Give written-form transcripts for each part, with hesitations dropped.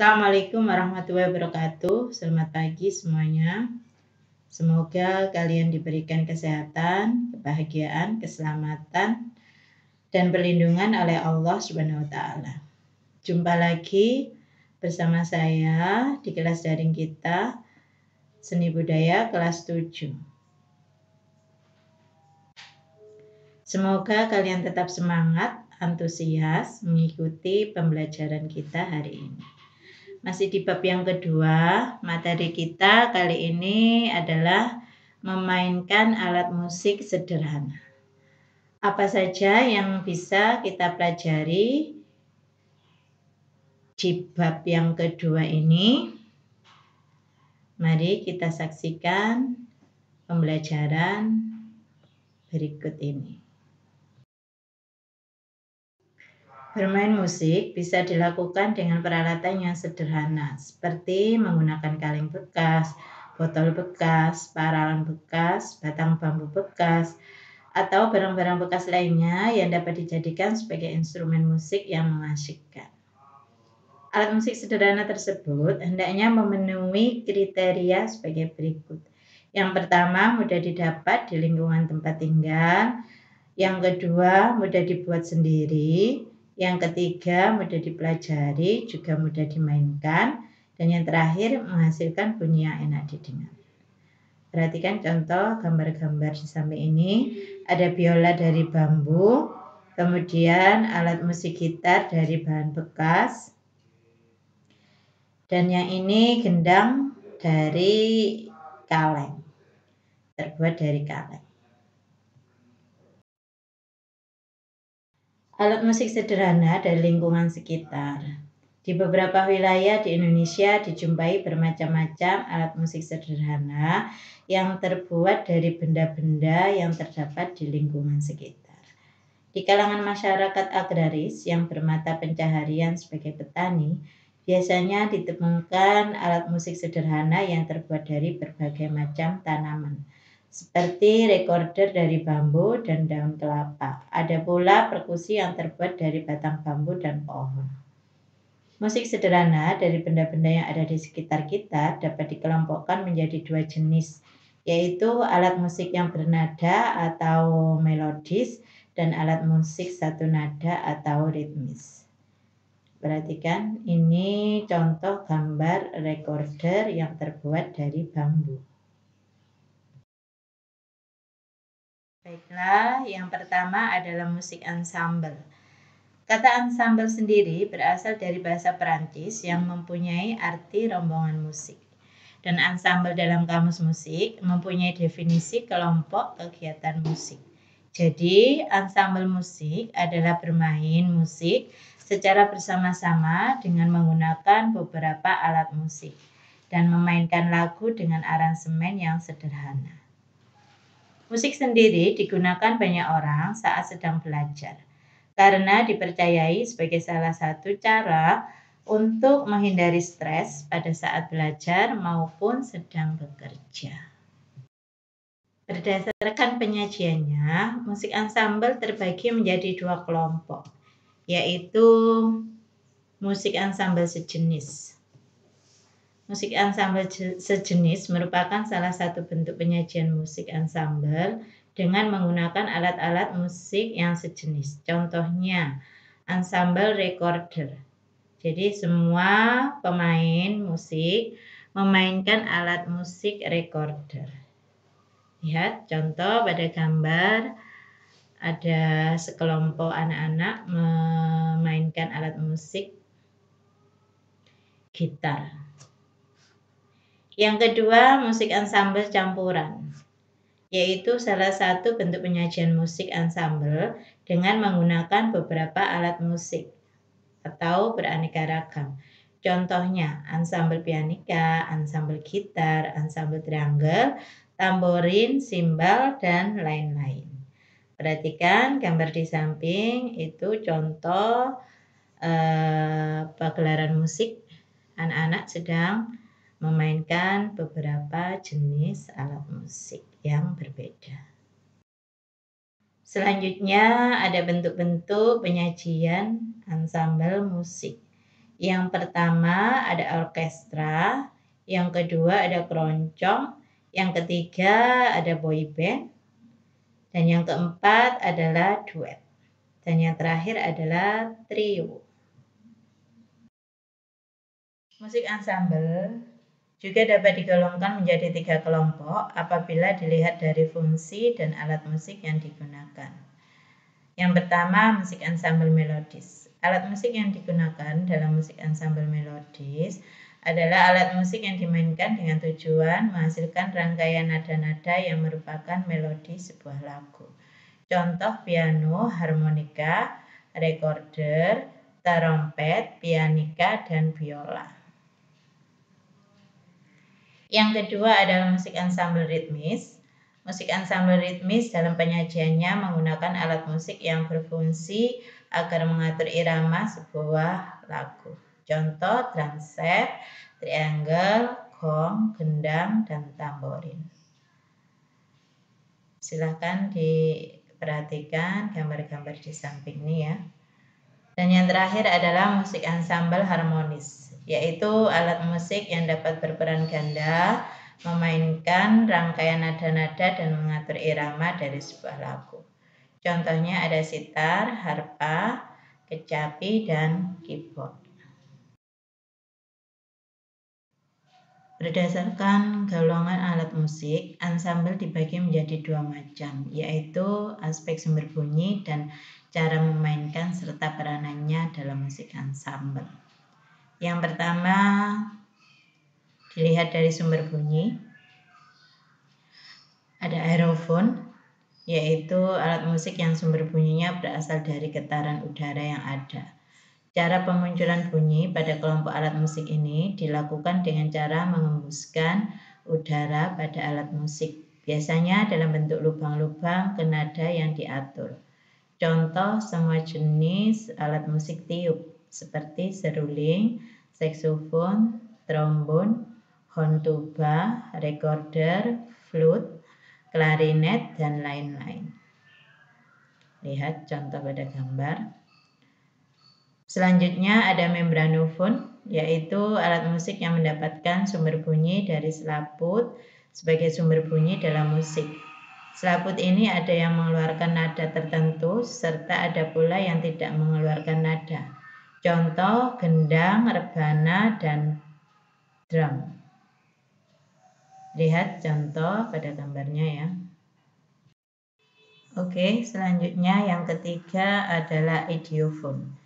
Assalamualaikum warahmatullahi wabarakatuh. Selamat pagi semuanya. Semoga kalian diberikan kesehatan, kebahagiaan, keselamatan, dan perlindungan oleh Allah Subhanahu wa taala. Jumpa lagi bersama saya di kelas daring kita Seni Budaya kelas 7. Semoga kalian tetap semangat, antusias mengikuti pembelajaran kita hari ini. Masih di bab yang kedua, materi kita kali ini adalah memainkan alat musik sederhana. Apa saja yang bisa kita pelajari di bab yang kedua ini? Mari kita saksikan pembelajaran berikut ini. Bermain musik bisa dilakukan dengan peralatan yang sederhana, seperti menggunakan kaleng bekas, botol bekas, paralon bekas, batang bambu bekas, atau barang-barang bekas lainnya yang dapat dijadikan sebagai instrumen musik yang mengasyikkan. Alat musik sederhana tersebut hendaknya memenuhi kriteria sebagai berikut. Yang pertama, mudah didapat di lingkungan tempat tinggal. Yang kedua, mudah dibuat sendiri. Yang ketiga, mudah dipelajari, juga mudah dimainkan. Dan yang terakhir, menghasilkan bunyi yang enak didengar. Perhatikan contoh gambar-gambar di samping ini. Ada biola dari bambu, kemudian alat musik gitar dari bahan bekas. Dan yang ini gendang dari kaleng, terbuat dari kaleng. Alat musik sederhana dari lingkungan sekitar. Di beberapa wilayah di Indonesia dijumpai bermacam-macam alat musik sederhana yang terbuat dari benda-benda yang terdapat di lingkungan sekitar. Di kalangan masyarakat agraris yang bermata pencaharian sebagai petani, biasanya ditemukan alat musik sederhana yang terbuat dari berbagai macam tanaman, seperti recorder dari bambu dan daun kelapa. Ada pula perkusi yang terbuat dari batang bambu dan pohon. Musik sederhana dari benda-benda yang ada di sekitar kita dapat dikelompokkan menjadi dua jenis, yaitu alat musik yang bernada atau melodis dan alat musik satu nada atau ritmis. Perhatikan, ini contoh gambar recorder yang terbuat dari bambu. Baiklah, yang pertama adalah musik ensemble. Kata ensemble sendiri berasal dari bahasa Perancis yang mempunyai arti rombongan musik. Dan ensemble dalam kamus musik mempunyai definisi kelompok kegiatan musik. Jadi, ensemble musik adalah bermain musik secara bersama-sama dengan menggunakan beberapa alat musik dan memainkan lagu dengan aransemen yang sederhana. Musik sendiri digunakan banyak orang saat sedang belajar, karena dipercayai sebagai salah satu cara untuk menghindari stres pada saat belajar maupun sedang bekerja. Berdasarkan penyajiannya, musik ensemble terbagi menjadi dua kelompok, yaitu musik ensemble sejenis. Musik ensemble sejenis merupakan salah satu bentuk penyajian musik ensemble dengan menggunakan alat-alat musik yang sejenis. Contohnya, ensemble recorder. Jadi semua pemain musik memainkan alat musik recorder. Lihat contoh pada gambar, ada sekelompok anak-anak memainkan alat musik gitar. Yang kedua, musik ensemble campuran, yaitu salah satu bentuk penyajian musik ensemble dengan menggunakan beberapa alat musik atau beraneka ragam. Contohnya, ensemble pianika, ensemble gitar, ensemble triangle, tamborin, simbal, dan lain-lain. Perhatikan gambar di samping, itu contoh pagelaran musik. Anak-anak sedang memainkan beberapa jenis alat musik yang berbeda. Selanjutnya ada bentuk-bentuk penyajian ensemble musik, Yang pertama ada orkestra, yang kedua ada keroncong, yang ketiga ada boy band, dan yang keempat adalah duet. Dan yang terakhir adalah trio. Musik ensemble juga dapat digolongkan menjadi 3 kelompok apabila dilihat dari fungsi dan alat musik yang digunakan. Yang pertama, musik ensemble melodis. Alat musik yang digunakan dalam musik ensemble melodis adalah alat musik yang dimainkan dengan tujuan menghasilkan rangkaian nada-nada yang merupakan melodi sebuah lagu. Contoh piano, harmonika, recorder, trompet, pianika, dan biola. Yang kedua adalah musik ensemble ritmis. Musik ensemble ritmis dalam penyajiannya menggunakan alat musik yang berfungsi agar mengatur irama sebuah lagu. Contoh drum set, triangle, gong, gendang, dan tamborin. Silahkan diperhatikan gambar-gambar di samping ini ya. Dan yang terakhir adalah musik ensemble harmonis, yaitu alat musik yang dapat berperan ganda, memainkan rangkaian nada-nada dan mengatur irama dari sebuah lagu. Contohnya ada sitar, harpa, kecapi, dan keyboard. Berdasarkan golongan alat musik, ensemble dibagi menjadi 2 macam, yaitu aspek sumber bunyi dan cara memainkan serta peranannya dalam musik ensemble. Yang pertama, dilihat dari sumber bunyi. Ada aerofon, yaitu alat musik yang sumber bunyinya berasal dari getaran udara yang ada. Cara pemunculan bunyi pada kelompok alat musik ini dilakukan dengan cara mengembuskan udara pada alat musik, biasanya dalam bentuk lubang-lubang ke nada yang diatur. Contoh semua jenis alat musik tiup seperti seruling, saksofon, trombon, horn tuba, recorder, flute, klarinet, dan lain-lain. Lihat contoh pada gambar. Selanjutnya ada membranofon, yaitu alat musik yang mendapatkan sumber bunyi dari selaput sebagai sumber bunyi dalam musik. Selaput ini ada yang mengeluarkan nada tertentu serta ada pula yang tidak mengeluarkan nada. Contoh gendang, rebana, dan drum. Lihat contoh pada gambarnya ya. Oke, selanjutnya yang ketiga adalah idiofon.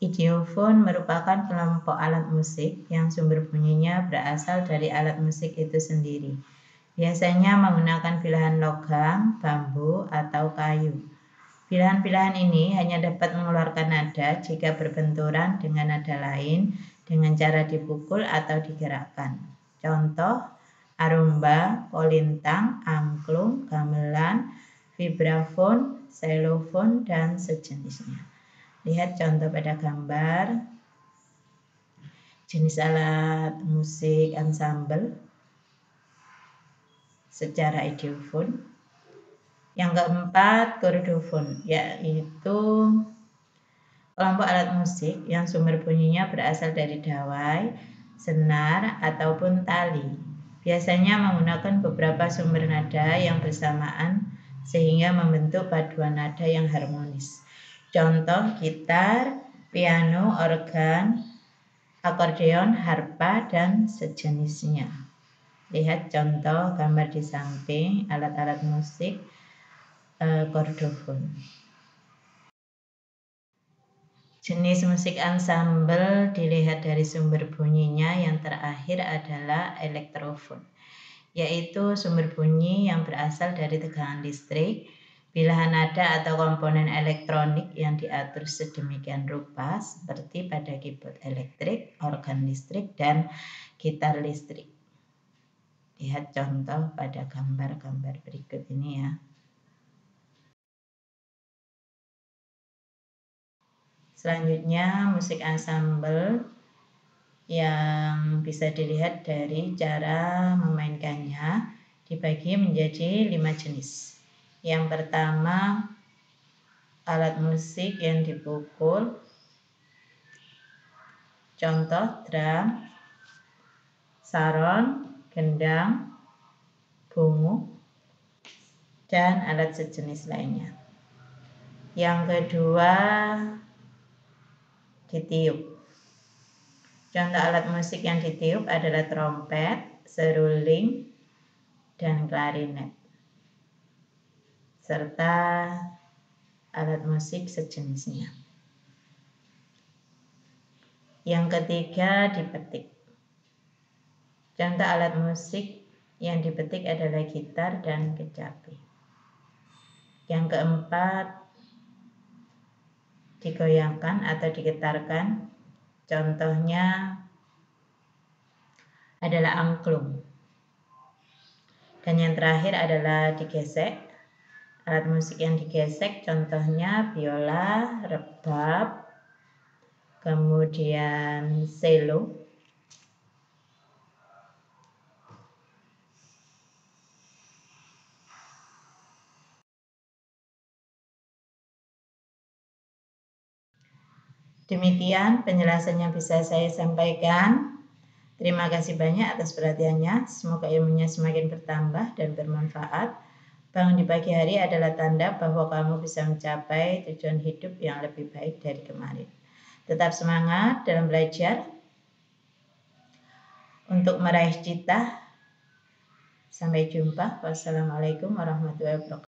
Idiofon merupakan kelompok alat musik yang sumber bunyinya berasal dari alat musik itu sendiri. Biasanya menggunakan pilihan logam, bambu, atau kayu. Pilihan-pilihan ini hanya dapat mengeluarkan nada jika berbenturan dengan nada lain dengan cara dipukul atau digerakkan. Contoh, arumba, kolintang, angklung, gamelan, vibrafon, xylofon, dan sejenisnya. Lihat contoh pada gambar jenis alat musik ensemble secara idiofon. Yang keempat, kordofon, yaitu kelompok alat musik yang sumber bunyinya berasal dari dawai, senar, ataupun tali. Biasanya menggunakan beberapa sumber nada yang bersamaan sehingga membentuk paduan nada yang harmonis. Contoh gitar, piano, organ, akordeon, harpa, dan sejenisnya. Lihat contoh gambar di samping alat-alat musik kordofon. Jenis musik ensemble dilihat dari sumber bunyinya. Yang terakhir adalah elektrofon, yaitu sumber bunyi yang berasal dari tegangan listrik, pilihan nada atau komponen elektronik yang diatur sedemikian rupa seperti pada keyboard elektrik, organ listrik, dan gitar listrik. Lihat contoh pada gambar-gambar berikut ini ya. Selanjutnya musik ensemble yang bisa dilihat dari cara memainkannya dibagi menjadi 5 jenis. Yang pertama, alat musik yang dipukul. Contoh drum, saron, gendang, bungu, dan alat sejenis lainnya. Yang kedua, ditiup. Contoh alat musik yang ditiup adalah trompet, seruling, dan klarinet, serta alat musik sejenisnya. Yang ketiga, dipetik. Contoh alat musik yang dipetik adalah gitar dan kecapi. Yang keempat, digoyangkan atau digetarkan. Contohnya adalah angklung. Dan yang terakhir adalah digesek. Alat musik yang digesek contohnya biola, rebab, kemudian cello. Demikian penjelasan yang bisa saya sampaikan. Terima kasih banyak atas perhatiannya. Semoga ilmunya semakin bertambah dan bermanfaat. Bangun di pagi hari adalah tanda bahwa kamu bisa mencapai tujuan hidup yang lebih baik dari kemarin. Tetap semangat dalam belajar untuk meraih cita. Sampai jumpa. Wassalamualaikum warahmatullahi wabarakatuh.